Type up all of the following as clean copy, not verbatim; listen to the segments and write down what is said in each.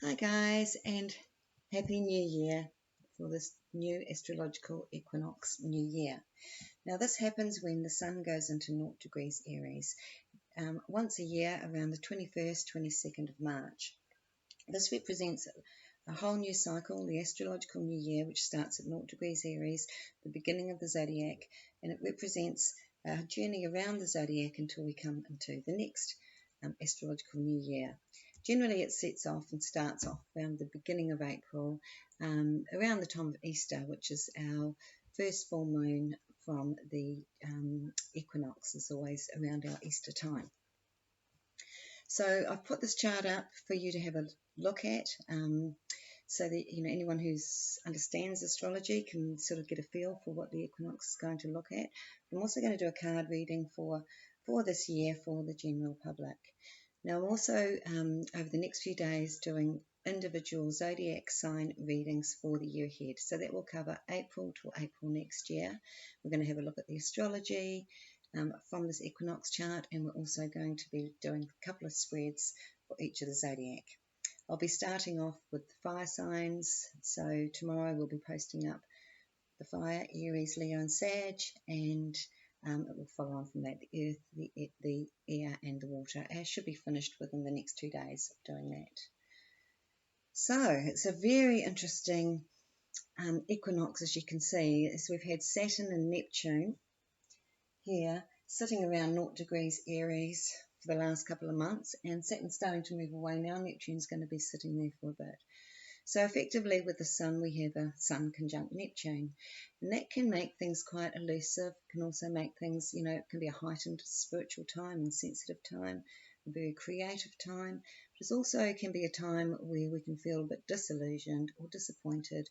Hi guys, and Happy New Year for this new astrological equinox new year. Now this happens when the Sun goes into 0 degrees Aries once a year around the 21st, 22nd of March. This represents a whole new cycle, the astrological new year, which starts at 0 degrees Aries, the beginning of the zodiac, and it represents a journey around the zodiac until we come into the next astrological new year. Generally, it sets off and starts off around the beginning of April, around the time of Easter, which is our first full moon from the equinox, is always around our Easter time. So I've put this chart up for you to have a look at, so that anyone who understands astrology can sort of get a feel for what the equinox is going to look at. I'm also going to do a card reading for this year for the general public. Now I'm also over the next few days doing individual zodiac sign readings for the year ahead. So that will cover April to April next year. We're going to have a look at the astrology from this equinox chart, and we're also going to be doing a couple of spreads for each of the zodiac. I'll be starting off with the fire signs. So tomorrow we'll be posting up the fire, Aries, Leo and Sag, and it will follow on from that, the earth, the air and the water. I should be finished within the next 2 days of doing that. So it's a very interesting equinox, as you can see, as we've had Saturn and Neptune here sitting around 0 degrees Aries for the last couple of months, and Saturn's starting to move away now. Neptune's going to be sitting there for a bit. So effectively with the Sun we have a Sun conjunct Neptune, and that can make things quite elusive, can also make things, it can be a heightened spiritual time and sensitive time, a very creative time, but it also can be a time where we can feel a bit disillusioned or disappointed.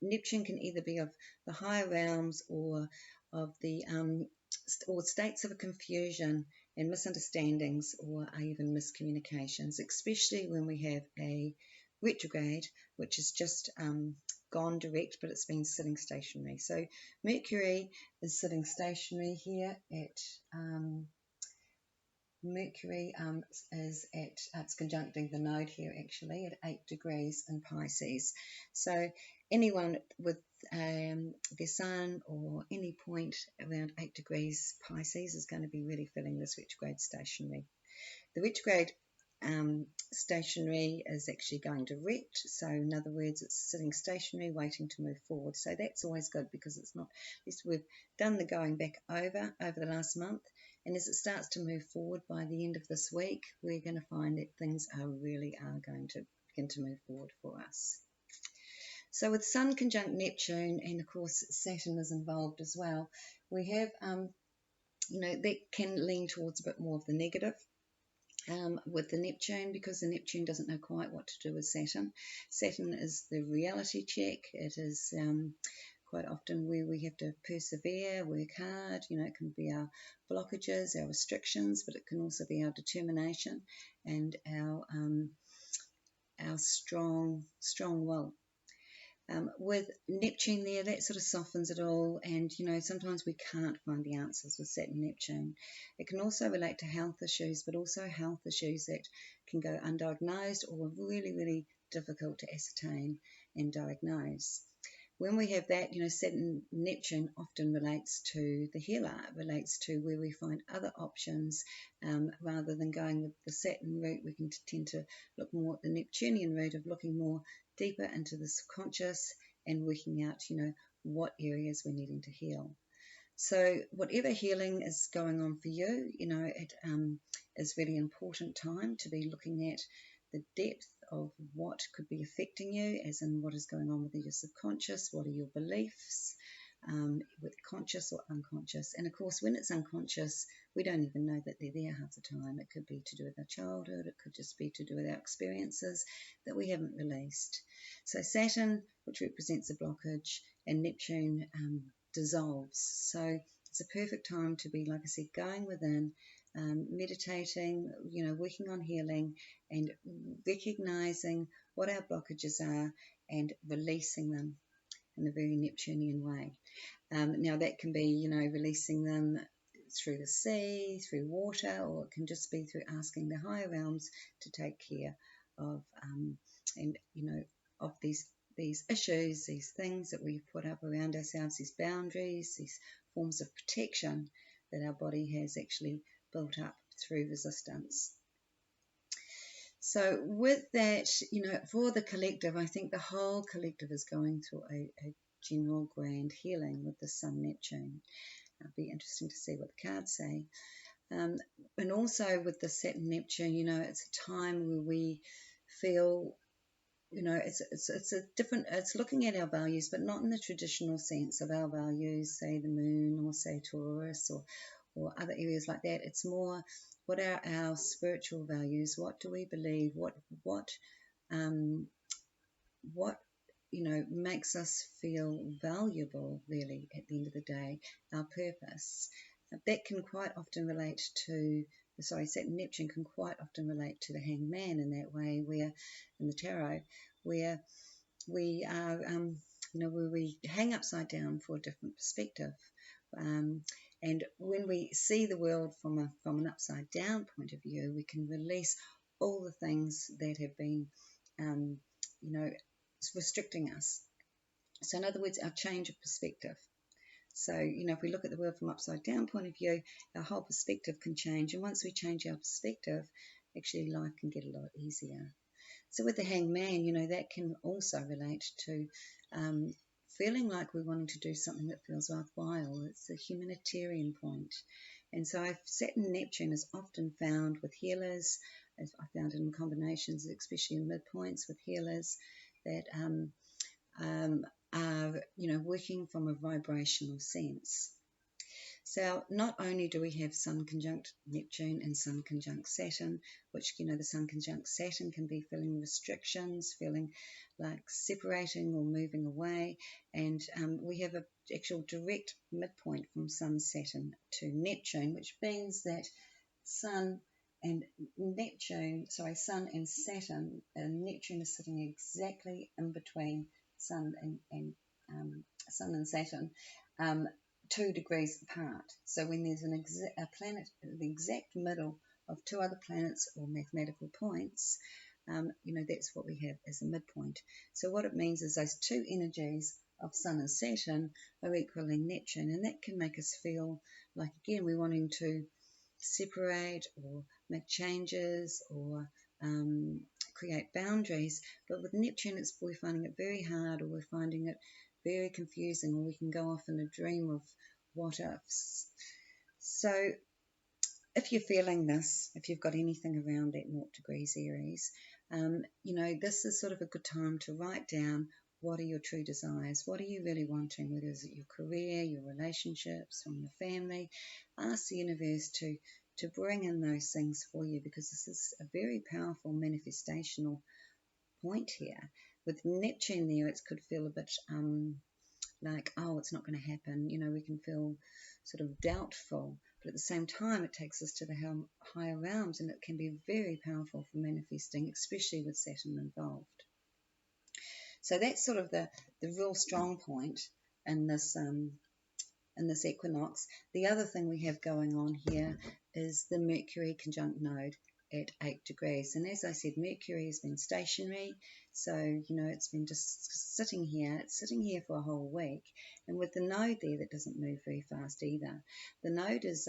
Neptune can either be of the higher realms or of the or states of confusion and misunderstandings or even miscommunications, especially when we have a retrograde, which has just gone direct, but it's been sitting stationary. So Mercury is sitting stationary here at it's conjuncting the node here actually at 8 degrees in Pisces. So anyone with their Sun or any point around 8 degrees Pisces is going to be really feeling this retrograde stationary. The retrograde stationary is actually going direct, so in other words it's sitting stationary waiting to move forward. So that's always good, because it's not, at least we've done the going back over the last month, and as it starts to move forward by the end of this week, we're going to find that things are going to begin to move forward for us. So with Sun conjunct Neptune, and of course Saturn is involved as well, we have that can lean towards a bit more of the negative with the Neptune, because the Neptune doesn't know quite what to do with Saturn. Saturn is the reality check. It is quite often where we have to persevere, work hard. It can be our blockages, our restrictions, but it can also be our determination and our strong will. With Neptune there, that sort of softens it all, and sometimes we can't find the answers with Saturn Neptune. It can also relate to health issues, but also health issues that can go undiagnosed or really, really difficult to ascertain and diagnose. When we have that, Saturn Neptune often relates to the healer, relates to where we find other options. Rather than going with the Saturn route, we can tend to look more at the Neptunian route of looking more deeper into the subconscious and working out, what areas we're needing to heal. So whatever healing is going on for you, it is really important time to be looking at the depth of what could be affecting you, as in what is going on with your subconscious, what are your beliefs, with conscious or unconscious. And of course, when it's unconscious, we don't even know that they're there half the time. It could be to do with our childhood, it could just be to do with our experiences that we haven't released. So Saturn, which represents a blockage, and Neptune dissolves. So it's a perfect time to be, like I said, going within, meditating, working on healing and recognizing what our blockages are and releasing them in a very Neptunian way. Now that can be, releasing them through the sea, through water, or it can just be through asking the higher realms to take care of and of these issues, these things that we've put up around ourselves, these boundaries, these forms of protection that our body has actually built up through resistance. So with that, for the collective, I think the whole collective is going through a general grand healing with the Sun Neptune. It'll be interesting to see what the cards say. And also with the Saturn Neptune, it's a time where we feel, it's a different, it's looking at our values, but not in the traditional sense of our values, say the moon or say Taurus or other areas like that. It's more, what are our spiritual values? What do we believe? What makes us feel valuable, really, at the end of the day, our purpose. That can quite often relate to, Saturn Neptune can quite often relate to the Hanged Man in that way, where, in the tarot, where we are, where we hang upside down for a different perspective. And when we see the world from an upside down point of view, we can release all the things that have been, restricting us. So in other words, our change of perspective. So, if we look at the world from upside down point of view, our whole perspective can change. And once we change our perspective, actually life can get a lot easier. So with the Hanged Man, that can also relate to feeling like we're wanting to do something that feels worthwhile. It's a humanitarian point. And so Saturn Neptune is often found with healers. As I found it in combinations, especially in midpoints with healers that are, working from a vibrational sense. So not only do we have Sun conjunct Neptune and Sun conjunct Saturn, which, the Sun conjunct Saturn can be feeling restrictions, feeling like separating or moving away. And we have an actual direct midpoint from Sun, Saturn to Neptune, which means that Sun and Saturn, and Neptune is sitting exactly in between Sun and Saturn, 2 degrees apart. So when there's a planet in the exact middle of two other planets or mathematical points, that's what we have as a midpoint. So what it means is those two energies of Sun and Saturn are equaling Neptune, and that can make us feel like, again, we're wanting to separate or make changes or create boundaries. But with Neptune, we're finding it very hard, or we're finding it very confusing, or we can go off in a dream of what ifs. So if you're feeling this, if you've got anything around that 0 degrees Aries, this is sort of a good time to write down, what are your true desires? What are you really wanting? Whether it's your career, your relationships, from your family. Ask the universe to bring in those things for you, because this is a very powerful manifestational point here. With Neptune there, it could feel a bit like, oh, it's not going to happen. We can feel sort of doubtful, but at the same time, it takes us to the higher realms, and it can be very powerful for manifesting, especially with Saturn involved. So that's sort of the real strong point in this equinox. The other thing we have going on here is the Mercury conjunct node at 8 degrees. And as I said, Mercury has been stationary, so it's been just sitting here. It's sitting here for a whole week, and with the node there, that doesn't move very fast either. The node is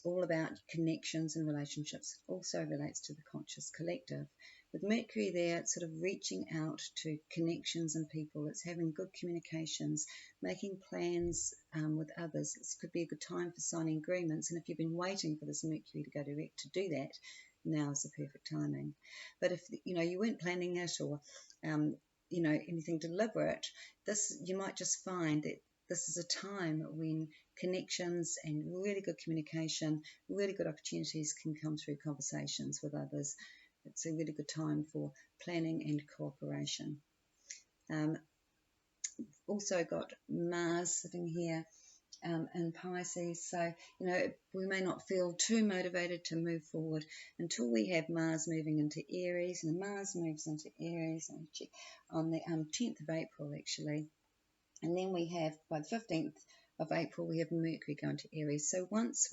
all about connections and relationships. It also relates to the conscious collective. With Mercury there, it's sort of reaching out to connections and people. It's having good communications, making plans with others. This could be a good time for signing agreements. And if you've been waiting for this Mercury to go direct to do that, now is the perfect timing. But if you weren't planning it, or anything deliberate, you might just find that this is a time when connections and really good communication, really good opportunities can come through conversations with others. It's a really good time for planning and cooperation. Also got Mars sitting here in Pisces, so we may not feel too motivated to move forward until we have Mars moving into Aries. And Mars moves into Aries on the 10th of April actually, and then we have, by the 15th of April, we have Mercury going to Aries. So once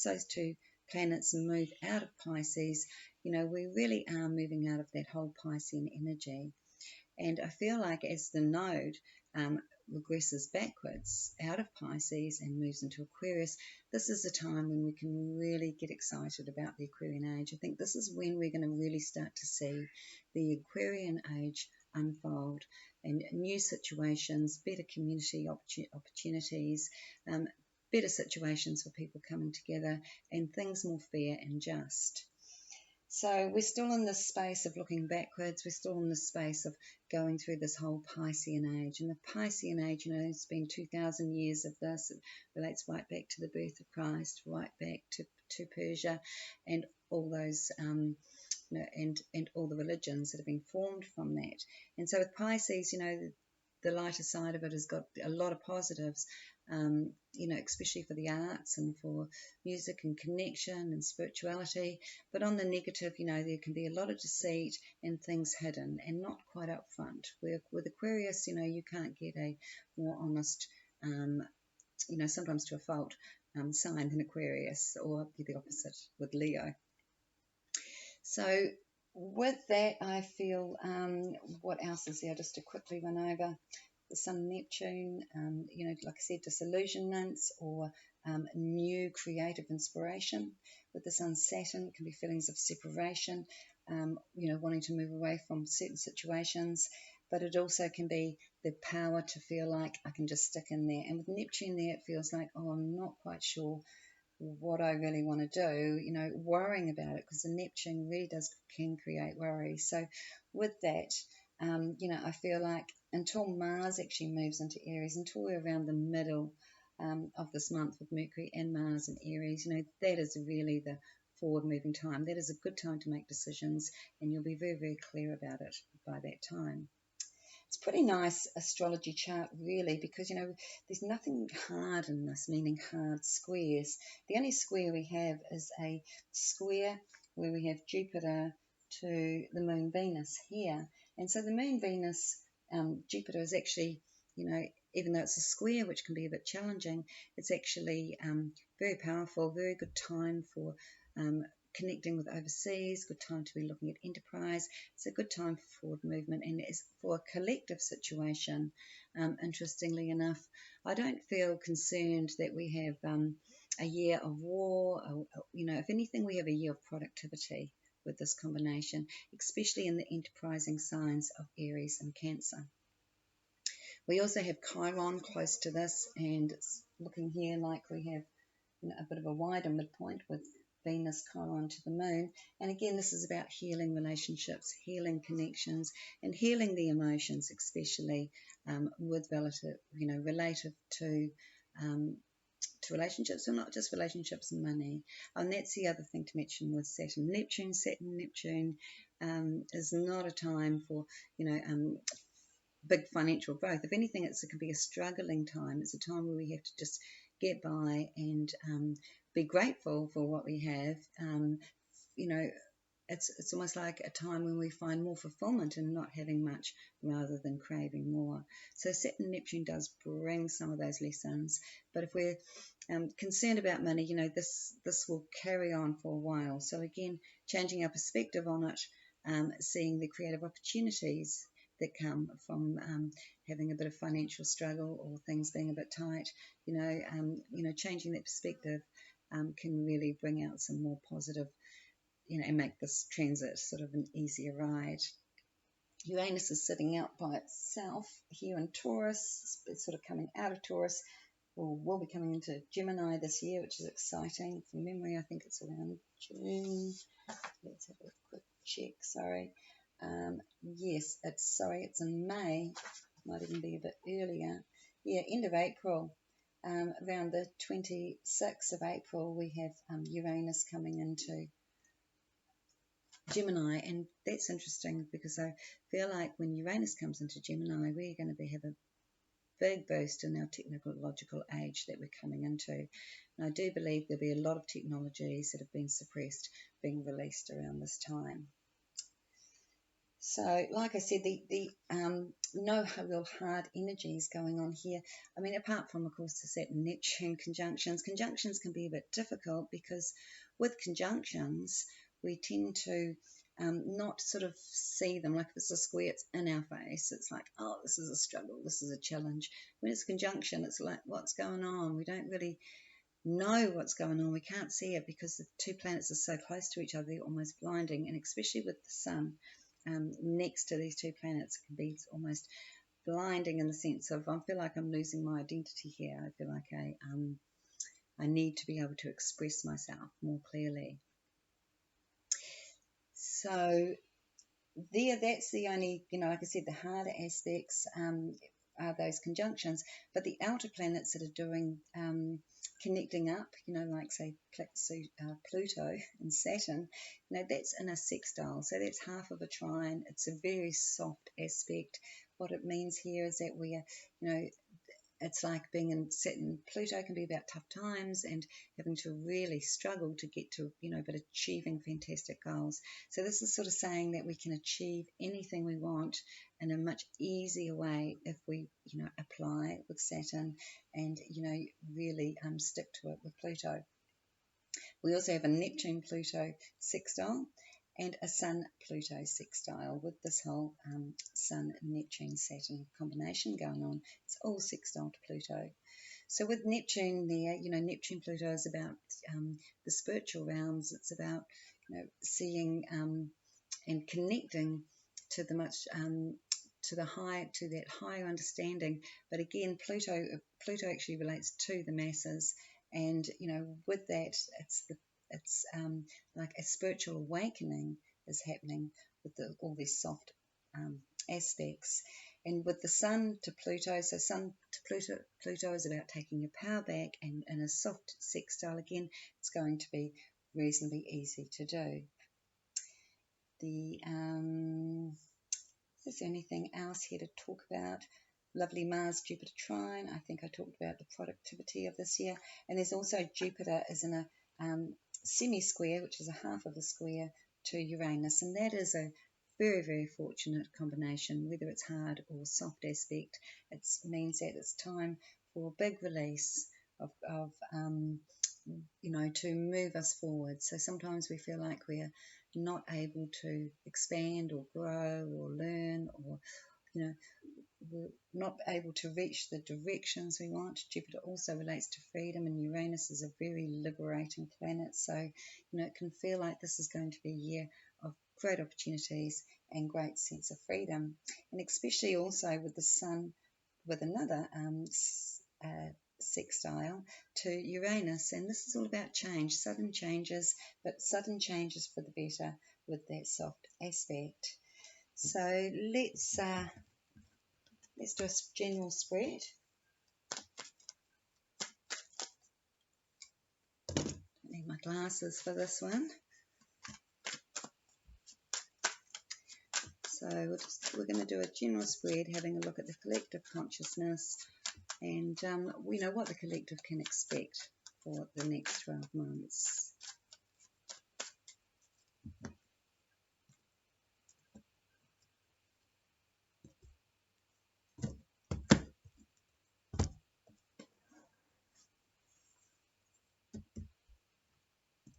those two planets move out of Pisces, you know, we really are moving out of that whole Piscean energy. And I feel like as the node regresses backwards out of Pisces and moves into Aquarius, this is a time when we can really get excited about the Aquarian age. I think this is when we're going to really start to see the Aquarian age unfold, and new situations, better community opportunities, better situations for people coming together, and things more fair and just. So we're still in this space of looking backwards. We're still in this space of going through this whole Piscean age. And the Piscean age, you know, it's been 2,000 years of this. It relates right back to the birth of Christ, right back to Persia, and all those, you know, and all the religions that have been formed from that. And so with Pisces, you know, the lighter side of it has got a lot of positives, you know, especially for the arts and for music and connection and spirituality. But on the negative, you know, there can be a lot of deceit and things hidden and not quite up front. With Aquarius, you know, you can't get a more honest, you know, sometimes to a fault, sign than Aquarius, or the opposite with Leo. So with that, I feel, what else is there? Just to quickly run over the Sun Neptune, you know, like I said, disillusionments or new creative inspiration. With the Sun Saturn, it can be feelings of separation, you know, wanting to move away from certain situations, but it also can be the power to feel like I can just stick in there. And with Neptune there, it feels like, oh, I'm not quite sure what I really want to do, you know, worrying about it, because the Neptune really can create worry. So with that, you know, I feel like until Mars actually moves into Aries, until we're around the middle of this month with Mercury and Mars in Aries, you know, that is really the forward moving time. That is a good time to make decisions, and you'll be very, very clear about it by that time. It's a pretty nice astrology chart, really, because, you know, there's nothing hard in this, meaning hard squares. The only square we have is a square where we have Jupiter to the moon Venus here. And so the moon Venus, Jupiter is actually, you know, even though it's a square, which can be a bit challenging, it's actually very powerful, very good time for connecting with overseas, good time to be looking at enterprise. It's a good time for forward movement, and it's for a collective situation. Interestingly enough, I don't feel concerned that we have a year of war. You know, if anything, we have a year of productivity with this combination, especially in the enterprising signs of Aries and Cancer. We also have Chiron close to this, and it's looking here like we have, you know, a bit of a wider midpoint with Venus Chiron to the moon. And again, this is about healing relationships, healing connections, and healing the emotions, especially with relative to relationships, or not just relationships and money. And that's the other thing to mention with Saturn. Neptune is not a time for, you know, big financial growth. If anything, it can be a struggling time. It's a time where we have to just get by and be grateful for what we have. You know, it's almost like a time when we find more fulfillment in not having much rather than craving more. So Saturn Neptune does bring some of those lessons. But if we're concerned about money, you know, this will carry on for a while. So again, changing our perspective on it, seeing the creative opportunities that come from having a bit of financial struggle or things being a bit tight, you know, changing that perspective can really bring out some more positive, you know, and make this transit sort of an easier ride. Uranus is sitting out by itself here in Taurus. It's sort of coming out of Taurus, or will be coming into Gemini this year, which is exciting. From memory, I think it's around June. Let's have a quick check. Sorry. Yes, it's in May. Might even be a bit earlier. Yeah, end of April. Around the 26th of April, we have Uranus coming into Gemini, and that's interesting because I feel like when Uranus comes into Gemini, we're going to have a big boost in our technological age that we're coming into. And I do believe there'll be a lot of technologies that have been suppressed being released around this time. So, like I said, the no real hard energies going on here. I mean, apart from, of course, the Saturn Neptune conjunctions. Conjunctions can be a bit difficult because with conjunctions, we tend to not sort of see them like if it's a square, it's in our face. It's like, oh, this is a struggle, this is a challenge. When it's conjunction, it's like, what's going on? We don't really know what's going on. We can't see it because the two planets are so close to each other, they're almost blinding. And especially with the sun next to these two planets, it can be almost blinding in the sense of I feel like I'm losing my identity here. I feel like I need to be able to express myself more clearly. So that's the only, like I said, the harder aspects are those conjunctions, but the outer planets that are doing connecting up, like say Pluto and Saturn, that's in a sextile, so that's half of a trine. It's a very soft aspect. What it means here is that we are, it's like being in Saturn. Pluto can be about tough times and having to really struggle to get to, but achieving fantastic goals. So this is sort of saying that we can achieve anything we want in a much easier way if we, apply with Saturn and, really stick to it with Pluto. We also have a Neptune-Pluto sextile and a Sun-Pluto sextile with this whole Sun-Neptune-Saturn combination going on. It's all sextile to Pluto. So with Neptune there, Neptune-Pluto is about the spiritual realms. It's about, seeing and connecting to the much to that higher understanding. But again, Pluto actually relates to the masses, and with that, it's like a spiritual awakening is happening with all these soft aspects. And with the Sun to Pluto, so Sun to Pluto is about taking your power back, and in a soft sextile again, it's going to be reasonably easy to do. Is there anything else here to talk about? Lovely Mars Jupiter trine. I think I talked about the productivity of this year. And there's also Jupiter is in a semi-square, which is a half of a square, to Uranus. And that is a very, very fortunate combination, whether it's hard or soft aspect. It means that it's time for a big release of to move us forward. So sometimes we feel like we're not able to expand or grow or learn, or we're not able to reach the directions we want. Jupiter also relates to freedom, and Uranus is a very liberating planet, so it can feel like this is going to be a year of great opportunities and great sense of freedom. And especially also with the Sun with another sextile to Uranus, and this is all about change, sudden changes, but sudden changes for the better with that soft aspect. So let's do a general spread. I need my glasses for this one. So we're going to do a general spread, having a look at the collective consciousness, and we know what the collective can expect for the next 12 months.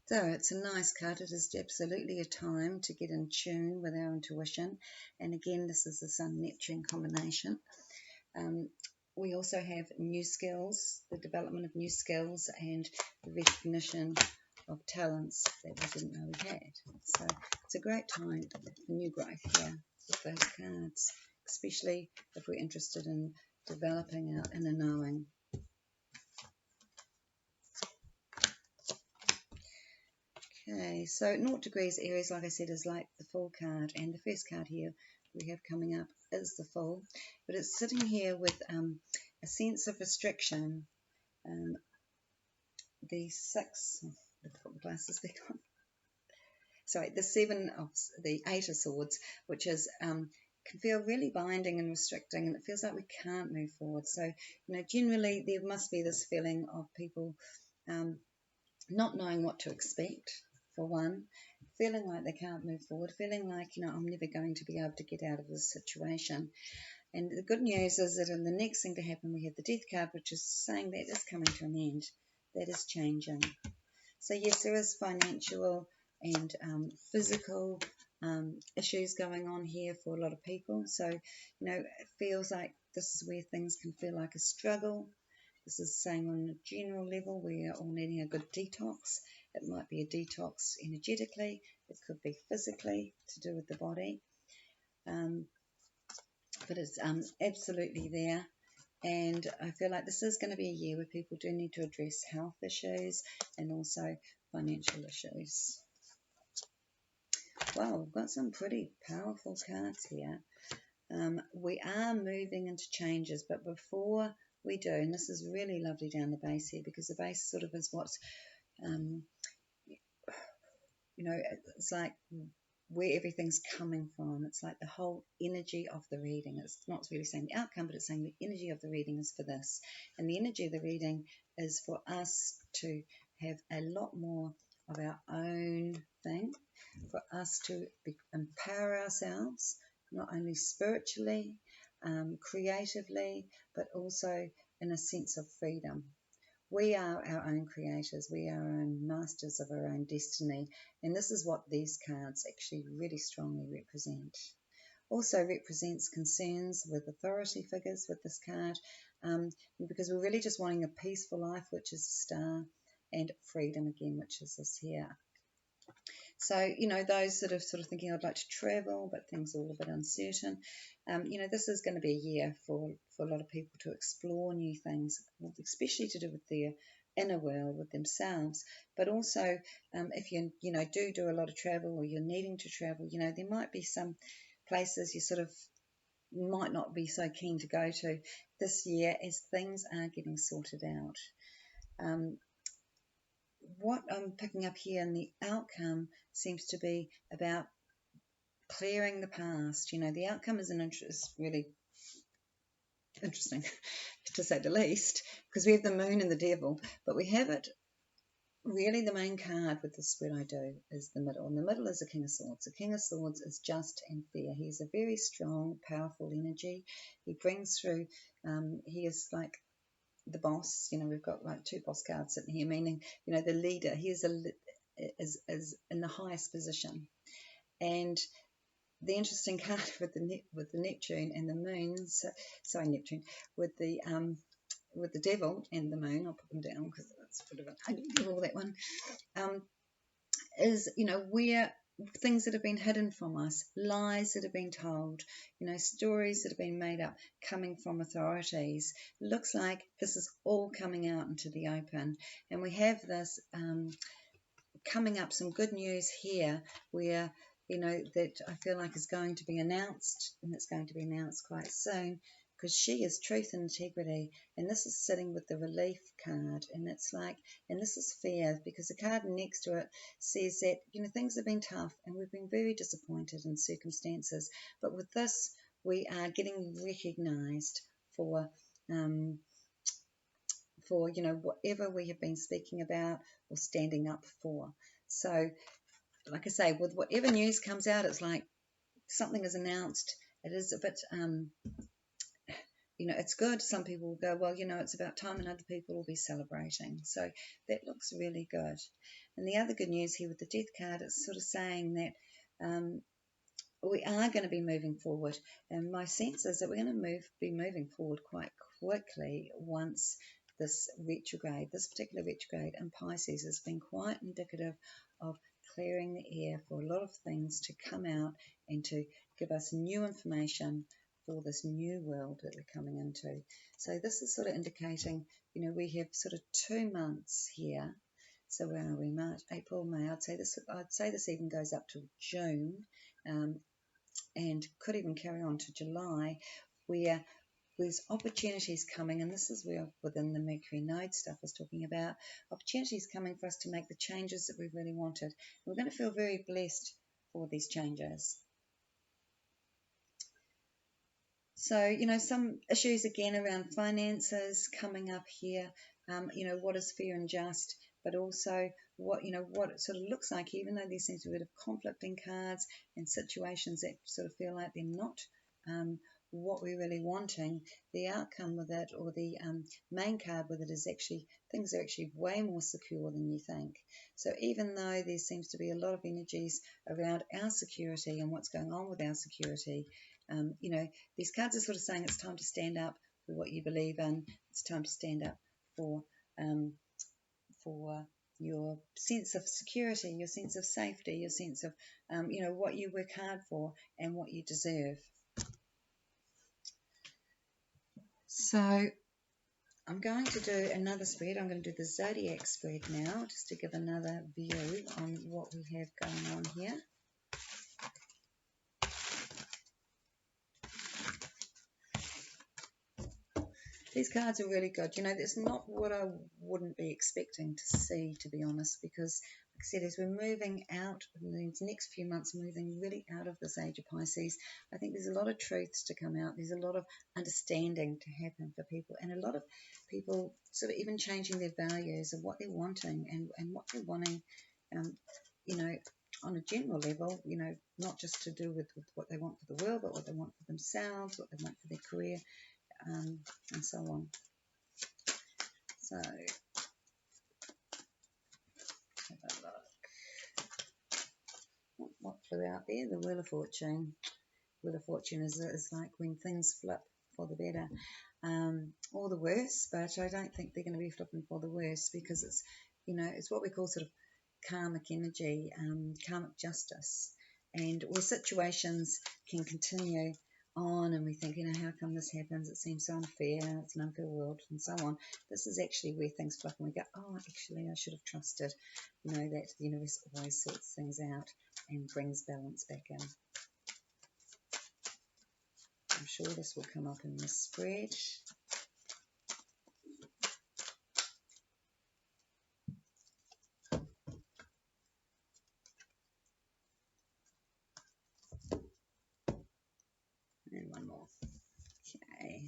So it's a nice card. It is absolutely a time to get in tune with our intuition. And again, this is the Sun-Neptune combination. We also have new skills, the development of new skills, and the recognition of talents that we didn't know we had. So it's a great time for new growth here with those cards, especially if we're interested in developing our inner knowing. Okay, so 0 degrees Aries, like I said, is like the full card, and the first card here we have coming up is the full, but it's sitting here with a sense of restriction. The 6, let's put the glasses back on. Sorry, the 8 of Swords, which is can feel really binding and restricting, and it feels like we can't move forward. So, generally there must be this feeling of people not knowing what to expect, for one, feeling like they can't move forward, feeling like, I'm never going to be able to get out of this situation. And the good news is that in the next thing to happen, we have the Death card, which is saying that is coming to an end. That is changing. So yes, there is financial and physical issues going on here for a lot of people. So, it feels like this is where things can feel like a struggle. This is saying on a general level, we are all needing a good detox. It might be a detox energetically. It could be physically to do with the body. But it's absolutely there. And I feel like this is going to be a year where people do need to address health issues and also financial issues. Wow, we've got some pretty powerful cards here. We are moving into changes, but before we do, and this is really lovely down the base here, because the base sort of is what's, it's like where everything's coming from. It's like the whole energy of the reading. It's not really saying the outcome, but it's saying the energy of the reading is for this. And the energy of the reading is for us to have a lot more of our own thing, for us to empower ourselves, not only spiritually, creatively, but also in a sense of freedom. We are our own creators. We are our own masters of our own destiny. And this is what these cards actually really strongly represent. Also represents concerns with authority figures with this card, because we're really just wanting a peaceful life, which is the star, and freedom again, which is this here. So, those that are sort of thinking, I'd like to travel, but things are all a bit uncertain. This is going to be a year for a lot of people to explore new things, especially to do with their inner world, with themselves. But also, if you do a lot of travel, or you're needing to travel, there might be some places you sort of might not be so keen to go to this year as things are getting sorted out. What I'm picking up here in the outcome seems to be about clearing the past. The outcome is really interesting, to say the least, because we have the moon and the devil, but we have it, really the main card with the spread I do is the middle, and the middle is the King of Swords. The King of Swords is just and fair. He's a very strong, powerful energy. He brings through, he is like the boss. We've got like two boss cards sitting here, meaning, the leader. He is in the highest position. And the interesting card with the Neptune and the moon, Neptune with the devil and the moon, I'll put them down because it's a bit of an ugly devil, that one, is, where things that have been hidden from us, lies that have been told, stories that have been made up coming from authorities. It looks like this is all coming out into the open, and we have this coming up, some good news here where, that I feel like is going to be announced, and it's going to be announced quite soon, because she is truth and integrity, and this is sitting with the relief card, and it's like, and this is fair, because the card next to it says that, things have been tough, and we've been very disappointed in circumstances, but with this, we are getting recognized for whatever we have been speaking about or standing up for. So, like I say, with whatever news comes out, it's like something is announced. It is a bit, it's good. Some people will go, well, it's about time, and other people will be celebrating. So that looks really good. And the other good news here with the Death card, it's sort of saying that we are going to be moving forward. And my sense is that we're going to be moving forward quite quickly once this particular retrograde in Pisces has been quite indicative of clearing the air for a lot of things to come out and to give us new information for this new world that we're coming into. So this is sort of indicating, we have sort of 2 months here. So where are we? March, April, May. I'd say this even goes up to June, and could even carry on to July, where there's opportunities coming, and this is where within the Mercury node stuff I was talking about, opportunities coming for us to make the changes that we really wanted. We're going to feel very blessed for these changes. So, some issues again around finances coming up here, what is fair and just, but also what it sort of looks like, even though there seems to be a bit of conflicting cards and situations that sort of feel like they're not what we're really wanting. The outcome with it, or the main card with it, is actually things are actually way more secure than you think. So even though there seems to be a lot of energies around our security and what's going on with our security, these cards are sort of saying it's time to stand up for what you believe in. It's time to stand up for your sense of security, your sense of safety, your sense of what you work hard for and what you deserve. So I'm going to do another spread. I'm going to do the zodiac spread now, just to give another view on what we have going on here. These cards are really good. That's not what I wouldn't be expecting to see, to be honest, because, like I said, as we're moving out in these next few months, moving really out of this age of Pisces, I think there's a lot of truths to come out. There's a lot of understanding to happen for people, and a lot of people sort of even changing their values of what they're wanting and what they're wanting, on a general level, not just to do with what they want for the world, but what they want for themselves, what they want for their career, and so on. So, have a look. What flew out there? The Wheel of Fortune. Wheel of Fortune is like when things flip for the better, or the worse, but I don't think they're going to be flipping for the worse, because it's what we call sort of karmic energy, karmic justice, and where situations can continue on and we think, how come this happens? It seems so unfair, it's an unfair world, and so on. This is actually where things flip and we go, oh, actually I should have trusted, that the universe always sorts things out and brings balance back in. I'm sure this will come up in this spread. And one more. Okay.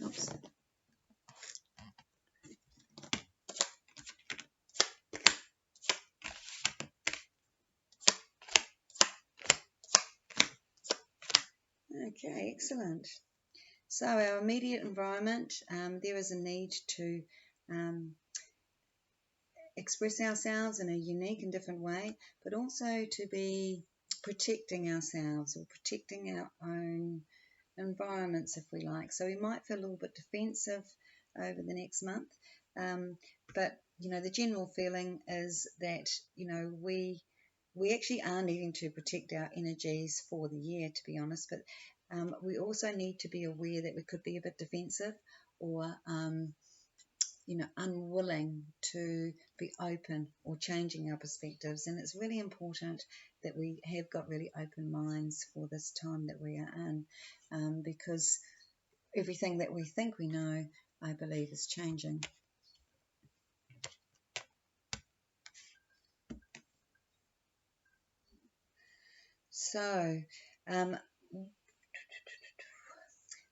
Oops. Okay, excellent. So our immediate environment, there is a need to express ourselves in a unique and different way, but also to be protecting ourselves or protecting our own environments, if we like. So we might feel a little bit defensive over the next month, but the general feeling is that we actually are needing to protect our energies for the year, to be honest, but we also need to be aware that we could be a bit defensive or unwilling to be open or changing our perspectives. And it's really important that we have got really open minds for this time that we are in, because everything that we think we know, I believe, is changing. So,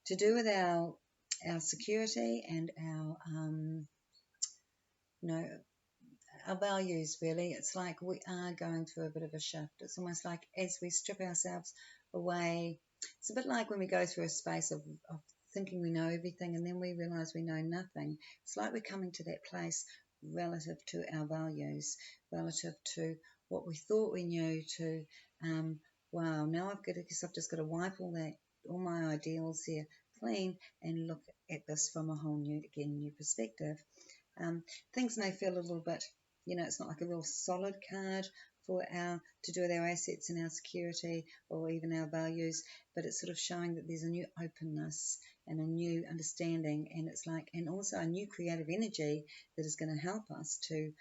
to do with our security and our values, really, it's like we are going through a bit of a shift. It's almost like as we strip ourselves away, it's a bit like when we go through a space of thinking we know everything and then we realise we know nothing. It's like we're coming to that place relative to our values, relative to what we thought we knew, to wow, now I've just got to wipe all my ideals here clean and look at this from a whole new perspective. Things may feel a little bit, it's not like a real solid card to do with our assets and our security or even our values, but it's sort of showing that there's a new openness and a new understanding, and also a new creative energy that is going to help us to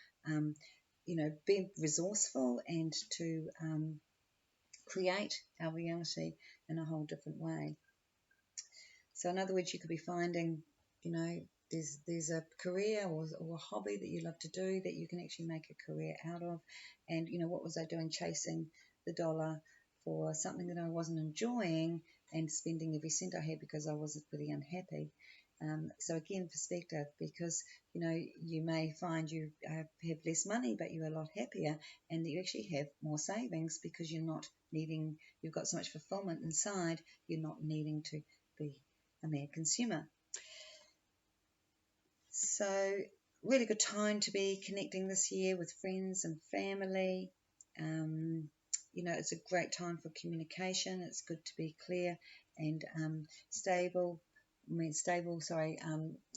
be resourceful and to create our reality in a whole different way. So in other words, you could be finding, there's a career or a hobby that you love to do that you can actually make a career out of. And, what was I doing chasing the dollar for something that I wasn't enjoying and spending every cent I had because I was really unhappy. So again, perspective, because you may find you have less money, but you're a lot happier, and that you actually have more savings because you're not needing. You've got so much fulfillment inside. You're not needing to be a mad consumer. So really good time to be connecting this year with friends and family. It's a great time for communication. It's good to be clear and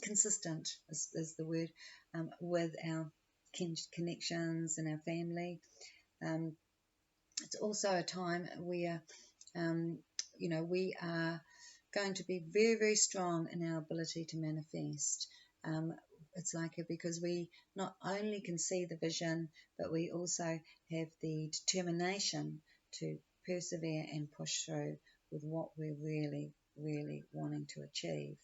consistent is the word, with our connections and our family. It's also a time where, we are going to be very, very strong in our ability to manifest. It's because we not only can see the vision, but we also have the determination to persevere and push through with what we're really, really wanting to achieve.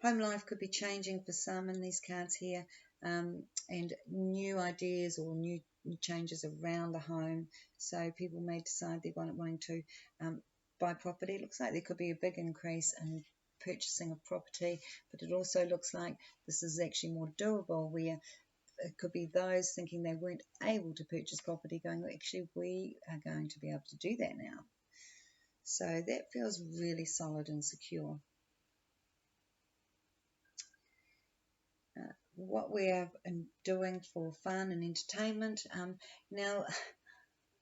Home life could be changing for some in these cards here, and new ideas or new changes around the home. So people may decide they're wanting to buy property. It looks like there could be a big increase in purchasing of property, but it also looks like this is actually more doable, where it could be those thinking they weren't able to purchase property going, well, actually we are going to be able to do that now. So that feels really solid and secure. What we're doing for fun and entertainment. Now,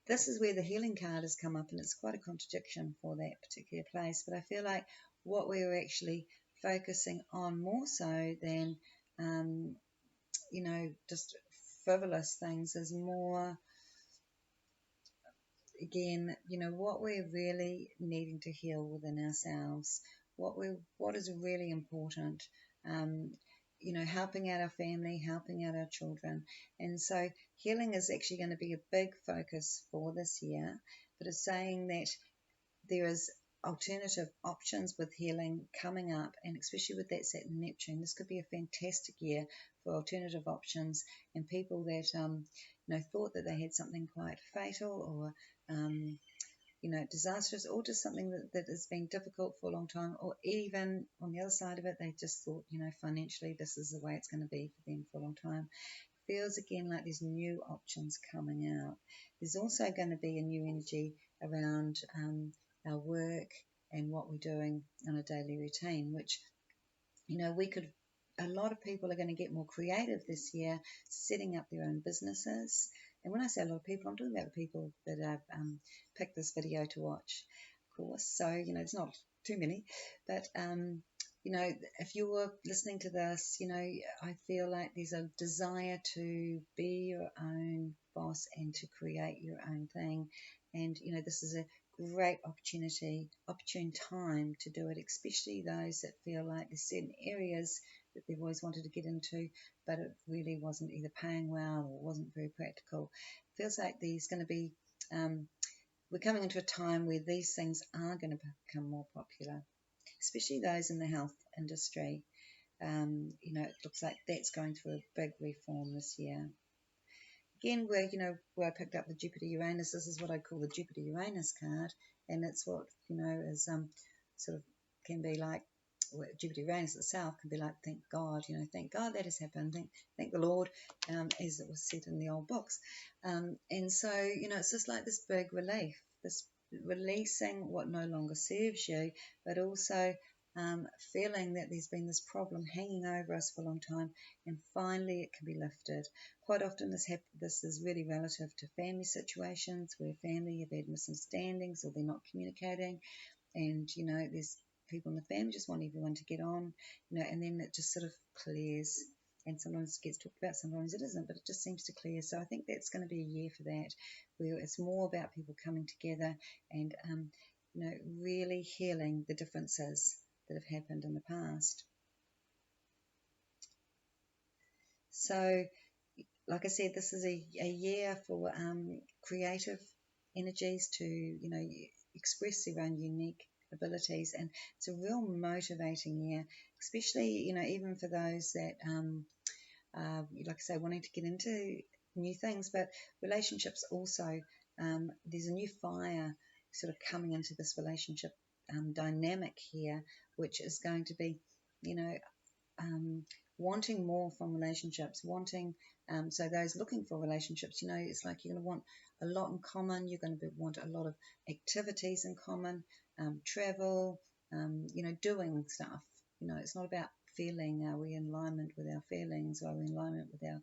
this is where the healing card has come up, and it's quite a contradiction for that particular place, but I feel like what we're actually focusing on more so than, just frivolous things is more, again, what we're really needing to heal within ourselves, what is really important, helping out our family, helping out our children. And so healing is actually going to be a big focus for this year, but it's saying that there is alternative options with healing coming up, and especially with that Saturn and Neptune, this could be a fantastic year for alternative options and people that thought that they had something quite fatal or disastrous, or just something that has been difficult for a long time, or even on the other side of it, they just thought, financially this is the way it's going to be for them for a long time. Feels again like there's new options coming out. There's also going to be a new energy around our work and what we're doing on a daily routine, which, a lot of people are going to get more creative this year, setting up their own businesses. And when I say a lot of people, I'm talking about the people that have picked this video to watch, of course. So, it's not too many. But, if you're listening to this, I feel like there's a desire to be your own boss and to create your own thing. And, this is a great opportune time to do it, especially those that feel like there's certain areas that they've always wanted to get into, but it really wasn't either paying well or wasn't very practical. It feels like there's going to be, we're coming into a time where these things are going to become more popular, especially those in the health industry. It looks like that's going through a big reform this year. Again, where I picked up the Jupiter-Uranus, this is what I call the Jupiter-Uranus card, and it's what, is sort of can be like, Jupiter-Uranus itself can be like, thank God, thank God that has happened, thank the Lord, as it was said in the old books. And so, it's just like this big relief, this releasing what no longer serves you, but also feeling that there's been this problem hanging over us for a long time, and finally it can be lifted. Quite often this is really relative to family situations where family have had misunderstandings or they're not communicating, and there's people in the family just want everyone to get on, and then it just sort of clears, and sometimes it gets talked about, sometimes it isn't, but it just seems to clear. So I think that's going to be a year for that, where it's more about people coming together and really healing the differences that have happened in the past. So, like I said, this is a year for creative energies to, express their own unique abilities, and it's a real motivating year, especially, even for those that, like I say, wanting to get into new things. But relationships also, there's a new fire sort of coming into this relationship dynamic here, which is going to be, you know, wanting more from relationships, wanting, so those looking for relationships, you know, it's like you're going to want a lot in common, you're going to want a lot of activities in common, travel, you know, doing stuff. You know, it's not about feeling, are we in alignment with our feelings, are we in alignment with our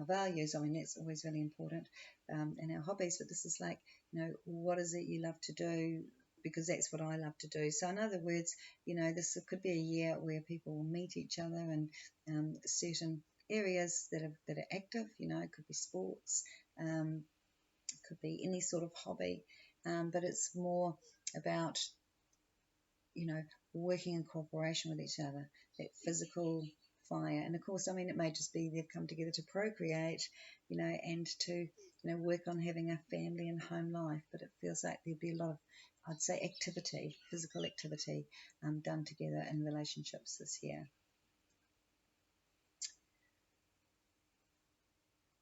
values. I mean, that's always really important, and our hobbies, but this is like, you know, what is it you love to do? Because that's what I love to do. So in other words, you know, this could be a year where people will meet each other in certain areas that are active. You know, it could be sports, it could be any sort of hobby, but it's more about, you know, working in cooperation with each other, that physical fire. And of course, I mean, it may just be they've come together to procreate, you know, and to, you know, work on having a family and home life. But it feels like there'd be a lot of, I'd say, activity, physical activity done together in relationships this year.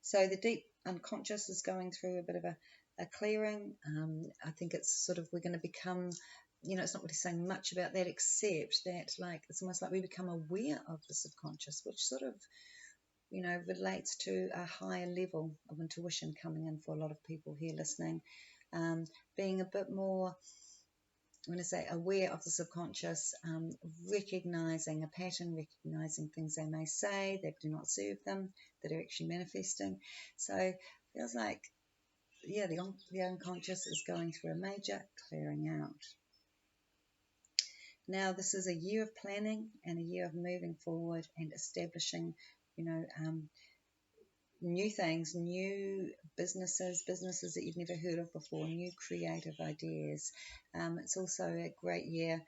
So the deep unconscious is going through a bit of a clearing. I think it's sort of, we're going to become, you know, it's not really saying much about that, except that, like, it's almost like we become aware of the subconscious, which sort of, you know, relates to a higher level of intuition coming in for a lot of people here listening. Being a bit more, I'm going to say, aware of the subconscious, recognizing a pattern, recognizing things they may say that do not serve them, that are actually manifesting. So it feels like, yeah, the unconscious is going through a major clearing out. Now, this is a year of planning and a year of moving forward and establishing, you know, new things, new businesses that you've never heard of before, new creative ideas. It's also a great year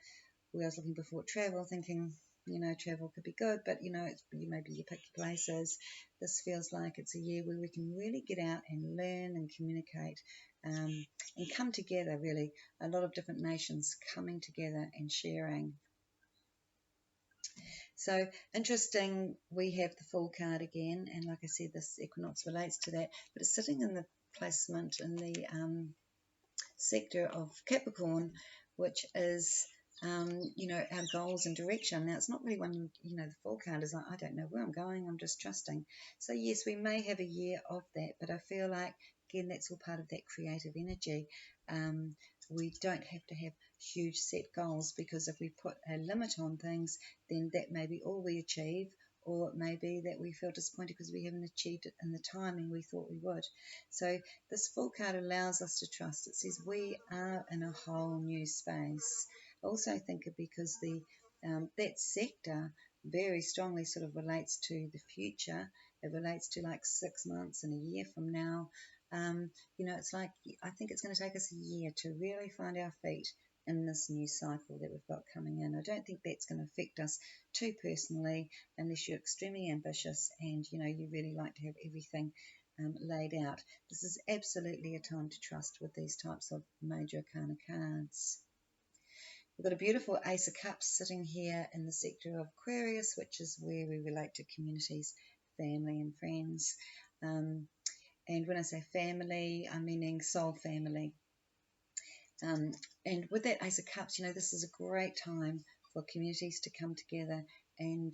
where I was looking before at travel, thinking, you know, travel could be good, but, you know, maybe you pick your places. This feels like it's a year where we can really get out and learn and communicate and come together, really. A lot of different nations coming together and sharing. So interesting, we have the Fool card again, and like I said, this equinox relates to that, but it's sitting in the placement in the sector of Capricorn, which is, you know, our goals and direction. Now, it's not really one, you know, the Fool card is like, I don't know where I'm going, I'm just trusting. So yes, we may have a year of that, but I feel like, again, that's all part of that creative energy. We don't have to have huge set goals, because if we put a limit on things, then that may be all we achieve, or it may be that we feel disappointed because we haven't achieved it in the timing we thought we would. So this Fool card allows us to trust. It says we are in a whole new space. I also think it because the that sector very strongly sort of relates to the future. It relates to like 6 months and a year from now. You know, it's like, I think it's going to take us a year to really find our feet in this new cycle that we've got coming in. I don't think that's going to affect us too personally, unless you're extremely ambitious and, you know, you really like to have everything laid out. This is absolutely a time to trust with these types of major arcana cards. We've got a beautiful Ace of Cups sitting here in the sector of Aquarius, which is where we relate to communities, family and friends. And when I say family, I'm meaning soul family. And with that Ace of Cups, you know, this is a great time for communities to come together and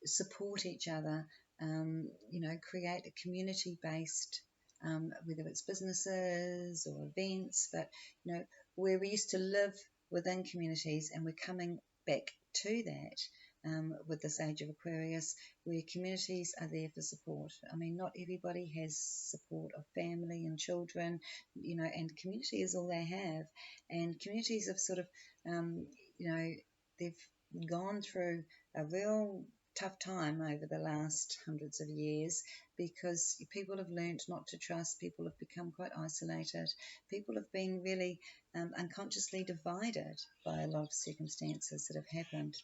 support each other, you know, create a community-based, whether it's businesses or events, but, you know, where we used to live within communities, and we're coming back to that. With this age of Aquarius, where communities are there for support. I mean, not everybody has support of family and children, you know, and community is all they have. And communities have sort of, you know, they've gone through a real tough time over the last hundreds of years, because people have learnt not to trust, people have become quite isolated, people have been really unconsciously divided by a lot of circumstances that have happened.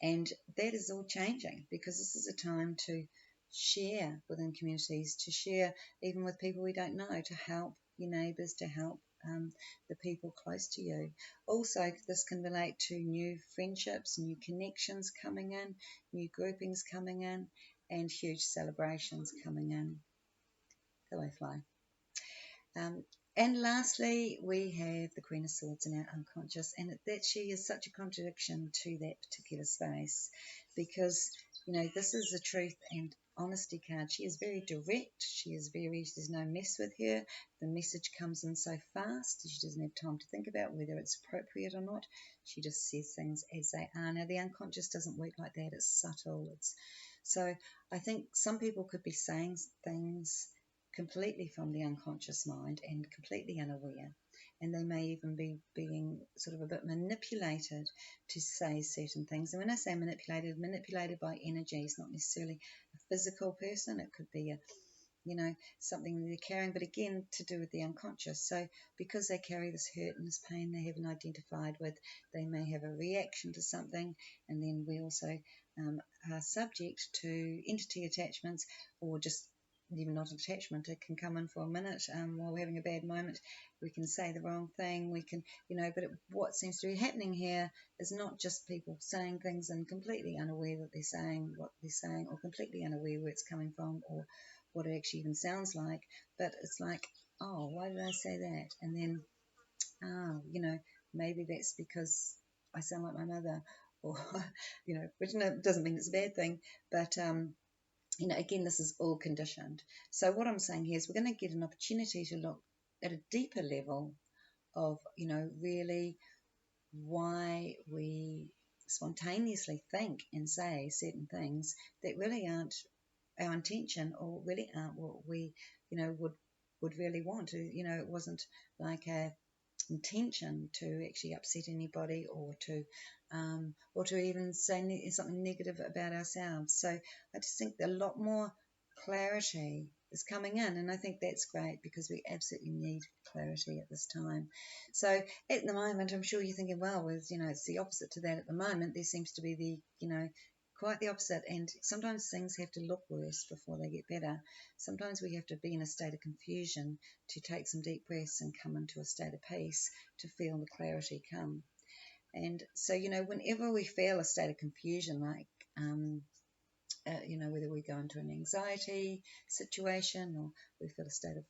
And that is all changing, because this is a time to share within communities, to share even with people we don't know, to help your neighbours, to help the people close to you. Also, this can relate to new friendships, new connections coming in, new groupings coming in. and huge celebrations coming in. Go away, fly. And lastly, we have the Queen of Swords in our unconscious, and that she is such a contradiction to that particular space, because, you know, this is the truth and honesty card. She is very direct. There's no mess with her. The message comes in so fast. She doesn't have time to think about whether it's appropriate or not. She just says things as they are. Now, the unconscious doesn't work like that. It's subtle. So I think some people could be saying things completely from the unconscious mind and completely unaware, and they may even be being sort of a bit manipulated to say certain things. And when I say manipulated by energies, not necessarily a physical person. It could be something they're carrying, but again, to do with the unconscious. So because they carry this hurt and this pain they haven't identified with, they may have a reaction to something, and then we also are subject to entity attachments, or just even not attachment. It can come in for a minute while we're having a bad moment. We can say the wrong thing. We can, but what seems to be happening here is not just people saying things and completely unaware that they're saying what they're saying, or completely unaware where it's coming from, or what it actually even sounds like. But it's like, oh, why did I say that? And then, maybe that's because I sound like my mother, or, which doesn't mean it's a bad thing, but again, this is all conditioned. So what I'm saying here is we're going to get an opportunity to look at a deeper level of, really why we spontaneously think and say certain things that really aren't our intention, or really aren't what we, would really want to. It wasn't like a intention to actually upset anybody, or to even say something negative about ourselves. So I just think a lot more clarity is coming in, and I think that's great, because we absolutely need clarity at this time. So at the moment, I'm sure you're thinking, well, it's the opposite to that at the moment. There seems to be quite the opposite, and sometimes things have to look worse before they get better. Sometimes we have to be in a state of confusion to take some deep breaths and come into a state of peace to feel the clarity come. And so, whenever we feel a state of confusion, like, whether we go into an anxiety situation, or we feel a state of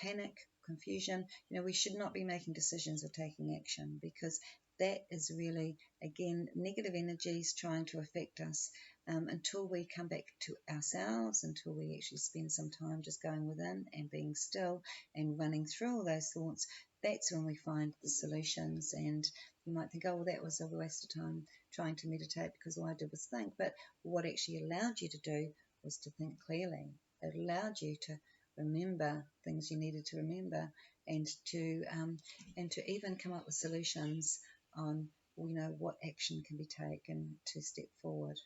panic, confusion, we should not be making decisions or taking action, because that is really, again, negative energies trying to affect us, until we come back to ourselves, until we actually spend some time just going within and being still and running through all those thoughts. That's when we find the solutions. And you might think, oh, well, that was a waste of time trying to meditate, because all I did was think. But what actually allowed you to do was to think clearly. It allowed you to remember things you needed to remember, and to even come up with solutions on what action can be taken to step forward.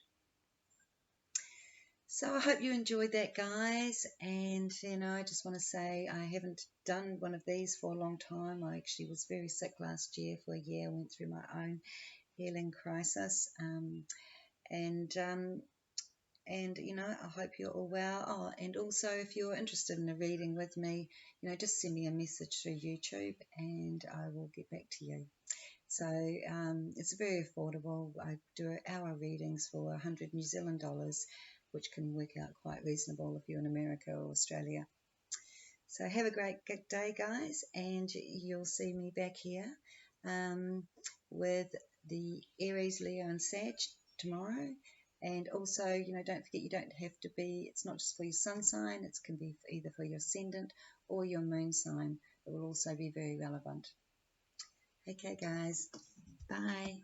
So I hope you enjoyed that, guys. And I just want to say I haven't done one of these for a long time. I actually was very sick last year for a year. I went through my own healing crisis, and I hope you're all well. Oh, and also, if you're interested in a reading with me, just send me a message through YouTube, and I will get back to you. So it's very affordable. I do hour readings for 100 New Zealand dollars, which can work out quite reasonable if you're in America or Australia. So have a great day, guys, and you'll see me back here with the Aries, Leo and Sag tomorrow. And also, don't forget, you don't have to be, it's not just for your sun sign, it can be either for your ascendant or your moon sign. It will also be very relevant. Okay, guys, bye.